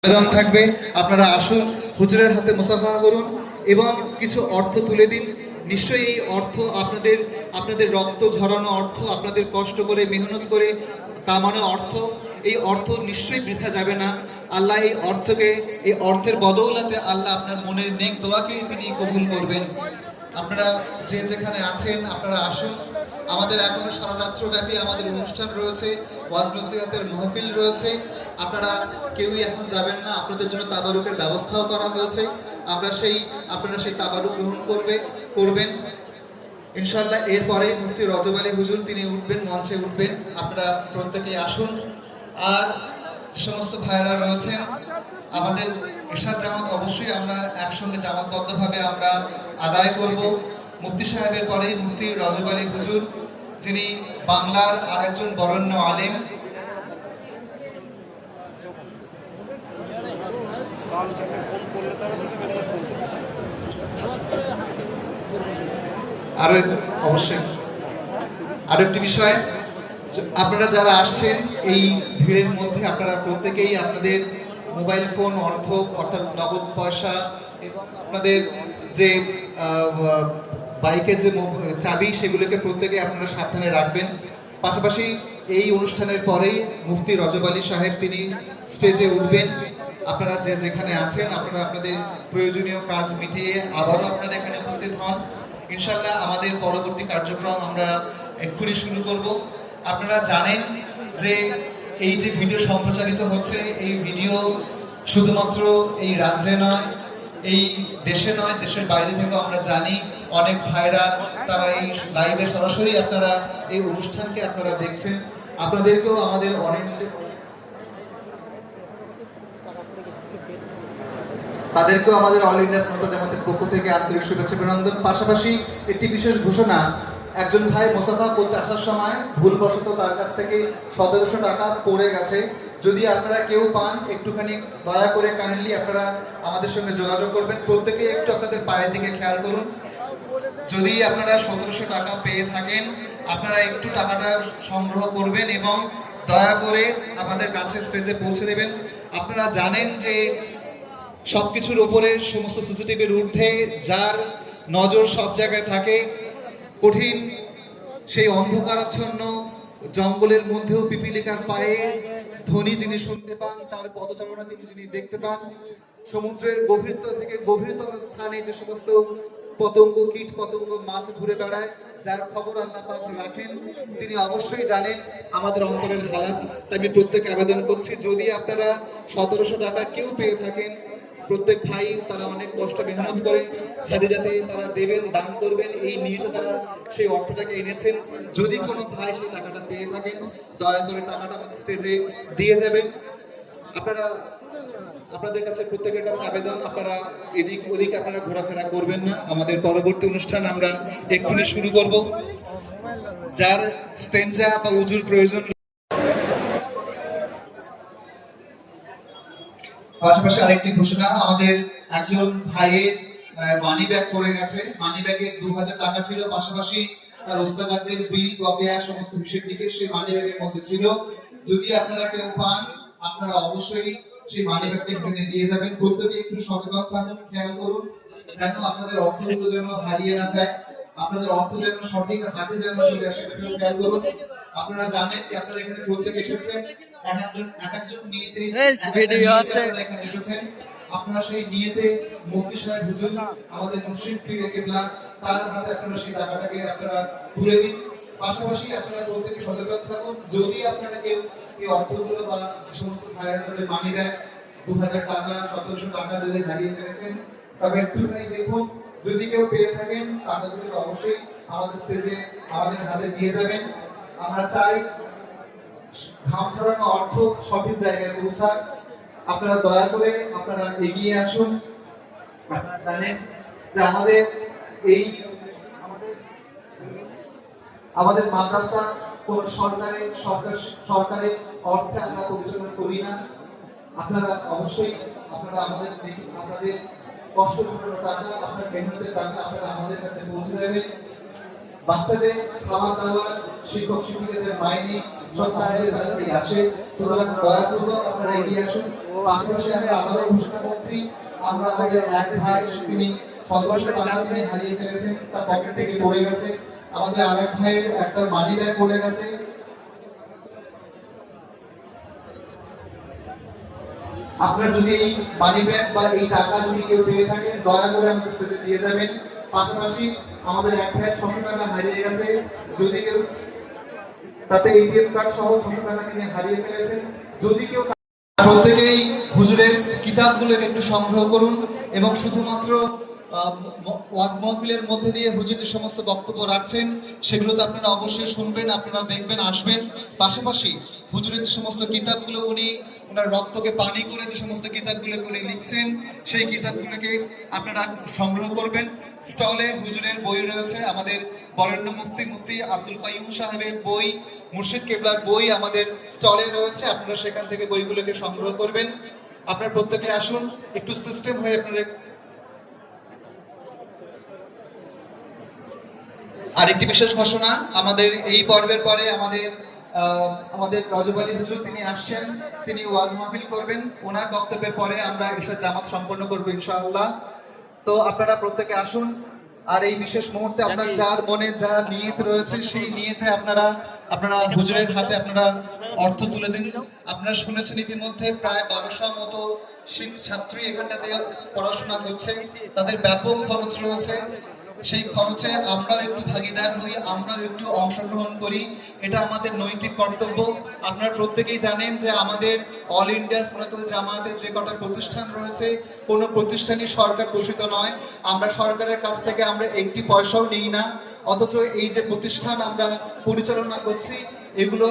আবেদন থাকবে, আপনারা আসুন, হুজুরের হাতে মুসাফা করুন এবং কিছু অর্থ তুলে দিন। নিশ্চয়ই এই অর্থ আপনাদের আপনাদের রক্ত ঝরানো অর্থ, আপনাদের কষ্ট করে মেহনত করে কামানো অর্থ, এই অর্থ নিশ্চয়ই বৃথা যাবে না। আল্লাহ এই অর্থের বদৌলতে আল্লাহ আপনার মনের নেক দোয়াকে তিনি কবুল করবেন। আপনারা যে যেখানে আছেন আপনারা আসুন। আমাদের এখনো সারা রাত্র ব্যাপী আমাদের অনুষ্ঠান রয়েছে, ওয়াজ নসিহতের মাহফিল রয়েছে। আপনারা কেউই এখন যাবেন না, আপনাদের জন্য তাবারুকের ব্যবস্থাও করা হয়েছে। আপনারা সেই তাবারুক গ্রহণ করবেন ইনশাআল্লাহ। এরপরে মুফতি রজব আলী হুজুর তিনি উঠবেন, মঞ্চে উঠবেন। আপনারা প্রত্যেকেই আসুন। আর সমস্ত ভাইয়েরা রয়েছেন আমাদের ইরশাদ জামাত, অবশ্যই আমরা একসঙ্গে জামাতবদ্ধভাবে আমরা আদায় করব। মুফতি সাহেবের পরে মুফতি রজব আলী হুজুর, যিনি বাংলার আরেকজন বরেণ্য আলেম। আরো একটি বিষয়, আপনারা যারা আসছেন এই ভিড়ের মধ্যে আপনারা প্রত্যেকেই আপনাদের মোবাইল ফোন, অর্থাৎ নগদ পয়সা এবং আপনাদের যে বাইকের যে চাবি, সেগুলোকে প্রত্যেকে আপনারা সাবধানে রাখবেন। পাশাপাশি এই অনুষ্ঠানের পরেই মুফতি রজব আলী সাহেব তিনি স্টেজে উঠবেন। আপনারা যে যেখানে আছেন আপনারা আপনাদের প্রয়োজনীয় কাজ মিটিয়ে আবারও আপনারা এখানে উপস্থিত হন। ইনশাআল্লাহ আমাদের পরবর্তী কার্যক্রম আমরা এক্ষুনি শুরু করব। আপনারা জানেন যে এই যে ভিডিও সম্প্রচারিত হচ্ছে, এই ভিডিও শুধুমাত্র এই রাজ্যে নয়, এই দেশে নয়, দেশের বাইরে থেকে আমরা জানি অনেক ভাইরা তারা এই লাইভে সরাসরি আপনারা এই অনুষ্ঠানকে আপনারা দেখছেন। আপনাদেরকেও আমাদের অল ইন্ডিয়া সুন্নাত জামাতের পক্ষ থেকে আন্তরিক শুভেচ্ছা অভিনন্দন। পাশাপাশি একটি বিশেষ ঘোষণা, একজন ভাই মোসাফা করতে আসার সময় ভুলবশত তার কাছ থেকে 1700 টাকা পড়ে গেছে। যদি আপনারা কেউ পান, একটুখানি দয়া করে কাইন্ডলি আপনারা আমাদের সঙ্গে যোগাযোগ করবেন। প্রত্যেকে একটু আপনাদের পায়ের দিকে খেয়াল করুন। যদি আপনারা 1700 টাকা পেয়ে থাকেন, আপনারা একটু টাকাটা সংগ্রহ করবেন এবং দয়া করে আমাদের কাছে স্টেজে পৌঁছে দেবেন। আপনারা জানেন যে সবকিছুর উপরে, সমস্ত সিসিটিভির ঊর্ধ্বে যার নজর সব জায়গায় থাকে, কঠিন সেই অন্ধকারাচ্ছন্ন জঙ্গলের মধ্যেও পিপিলিকার পায়ে ধ্বনি যিনি শুনতে পান, তার পদচারণা যিনি দেখতে পান, সমুদ্রের গভীরতা থেকে গভীরতম স্থানে যে সমস্ত পতঙ্গ, কীট পতঙ্গ, মাছ ঘুরে বেড়ায়, যার খবর আল্লাহ পাক রাখেন, তিনি অবশ্যই জানেন আমাদের অন্তরের হালাত। তাই আমি প্রত্যেকে আবেদন করছি, যদি আপনারা 1700 টাকা কেউ পেয়ে থাকেন, প্রত্যেক ভাই তারা অনেক কষ্ট মেহনত করে খাদিজাতে তারা দেবেন, দান করবেন, এই নিয়ে তারা সেই অর্থটাকে এনেছেন। যদি কোনো ভাই সেই টাকাটা পেয়ে থাকেন, দয়া করে টাকাটা আমাদের স্টেজে দিয়ে যাবেন। আপনাদের কাছে প্রত্যেকের কাছে আবেদন, আপনারা এদিক ওদিক আপনারা ঘোরাফেরা করবেন না। আমাদের পরবর্তী অনুষ্ঠান আমরা এক্ষুনি শুরু করব। যার স্তেঞ্জা বা উজুর প্রয়োজন, পাশাপাশি আরেকটি ঘোষণা, আমাদের একজন ভাইয়ের মানি ব্যাগ পড়ে গেছে। মানি ব্যাগে 2000 টাকা ছিল, পাশাপাশি তার ওস্তাদের বিল, বকেয়া সমস্ত হিসেব নিকেশ সেই মানি ব্যাগের মধ্যে ছিল। যদি আপনারা কেউ পান, আপনারা অবশ্যই সেই মানি ব্যাগটা এখানে দিয়ে যাবেন। প্রত্যেকে একটু সচেতন থাকুন, খেয়াল করুন যেন আপনাদের অর্থগুলো যেন হারিয়ে না যায়, আপনাদের অর্থ যেন সঠিক হাতে যেন চলে আসে, সেটা খেয়াল করুন। আপনারা জানেন যে আপনারা এখানে প্রত্যেকে এসেছেন একজন নিয়েতে এসেছেন। আপনারা সেই নিয়েতে মুফতি সাহেব হুজুর, আমাদের মুর্শিদ পীর কিবলা, তার হাতে আপনারা সেই টাকাটাকে আপনারা তুলে দিন। পাশাপাশি আপনারা প্রত্যেকে সচেতন থাকুন। যদি আপনারা কেউ এই অর্থগুলো বা যে সমস্ত ভাইয়েরা তাদের মানি ব্যাগ 2000 টাকা, 1700 টাকা যদি হারিয়ে ফেলেছেন, তবে একটুখানি দেখুন। যদি কেউ পেয়ে থাকেন, টাকাগুলো অবশ্যই আমাদের স্টেজে আমাদের হাতে দিয়ে যাবেন। আমরা চাই ঘাম ছড়ানো অর্থ সঠিক জায়গায় পৌঁছায়। আপনারা দয়া করে আপনারা এগিয়ে আসুন। আপনারা জানেন যে আমাদের মাদ্রাসা কোন সরকারের অর্থে আমরা পরিচালনা করি না। আপনারা অবশ্যই আপনাদের কষ্ট করে টাকা, আপনার মেহনতের টাকা আপনারা আমাদের কাছে পৌঁছে দেবেন। বাচ্চাদের খাওয়া দাওয়া, শিক্ষক শিক্ষিকাদের মাইনে সব তাদের আছে। সুতরাং দয়া পূর্বক আপনারা এগিয়ে আসুন। পাশাপাশি আমরা আবারও ঘোষণা করছি, আমরা আমাদের এক ভাই তিনি 1700 টাকা তিনি হারিয়ে ফেলেছেন, তার পকেট থেকে পড়ে গেছে। আমাদের আরেক ভাইয়ের একটা মানি ব্যাগ পড়ে গেছে। আপনার যদি এই মানি ব্যাগ বা এই টাকা যদি কেউ পেয়ে থাকেন, দয়া করে আমাদের সাথে দিয়ে যাবেন। পাশাপাশি আমাদের এক ভাই 600 টাকা হারিয়ে গেছে, যদি কেউ তাতে এটিএম কার্ড সহ 600 টাকা তিনি হারিয়ে ফেলেছেন, যদি কেউ প্রত্যেকেই হুজুরের কিতাবগুলো একটু সংগ্রহ করুন এবং শুধুমাত্র ওয়াজ মাহফিলের মধ্যে দিয়ে হুজুর যে সমস্ত বক্তব্য রাখছেন সেগুলো তো আপনারা অবশ্যই শুনবেন, আপনারা দেখবেন, আসবেন। পাশাপাশি হুজুরের যে সমস্ত কিতাবগুলো উনি ওনার রক্তকে পানি করে যে সমস্ত কিতাবগুলো উনি লিখছেন সেই কিতাবগুলোকে আপনারা সংগ্রহ করবেন। স্টলে হুজুরের বই রয়েছে, আমাদের বরেণ্য মুফতি আব্দুল কাইয়ুম সাহেবের বই, মুর্শিদ কেবলার বই আমাদের স্টলে রয়েছে, আপনারা সেখান থেকে বইগুলোকে সংগ্রহ করবেন। আপনারা প্রত্যেকে আসুন, একটু সিস্টেম হয়ে আপনারা। আরেকটি বিশেষ ঘোষণা, আমাদের এই পর্বের পরে আমাদের রজব আলী হুজুর তিনি আসছেন, তিনি ওয়াজ মাহফিল করবেন। ওনার বক্তব্যের পরে আমরা এসে জামাত সম্পন্ন করবো ইনশাআল্লাহ। তো আপনারা প্রত্যেকে আসুন, আর এই বিশেষ মুহূর্তে আপনার যার মনে যা নিয়ত রয়েছে সেই নিয়তে আপনারা হুজুরের হাতে আপনারা অর্থ তুলে দিন। আপনারা শুনেছেন ইতিমধ্যে প্রায় 1200 মতো ছাত্রী এখানটাতে পড়াশোনা করছে, তাদের ব্যাপক খরচ রয়েছে। সেই খরচে আমরাও একটু ভাগিদার হই, আমরাও একটু অংশগ্রহণ করি, এটা আমাদের নৈতিক কর্তব্য। আপনারা প্রত্যেকেই জানেন যে আমাদের অল ইন্ডিয়া সুন্নাতুল জামাতের যে কটা প্রতিষ্ঠান রয়েছে, কোনো প্রতিষ্ঠানই সরকার পোষিত নয়। আমরা সরকারের কাছ থেকে আমরা একটি পয়সাও নিই না, অথচ এই যে প্রতিষ্ঠান আমরা পরিচালনা করছি এগুলো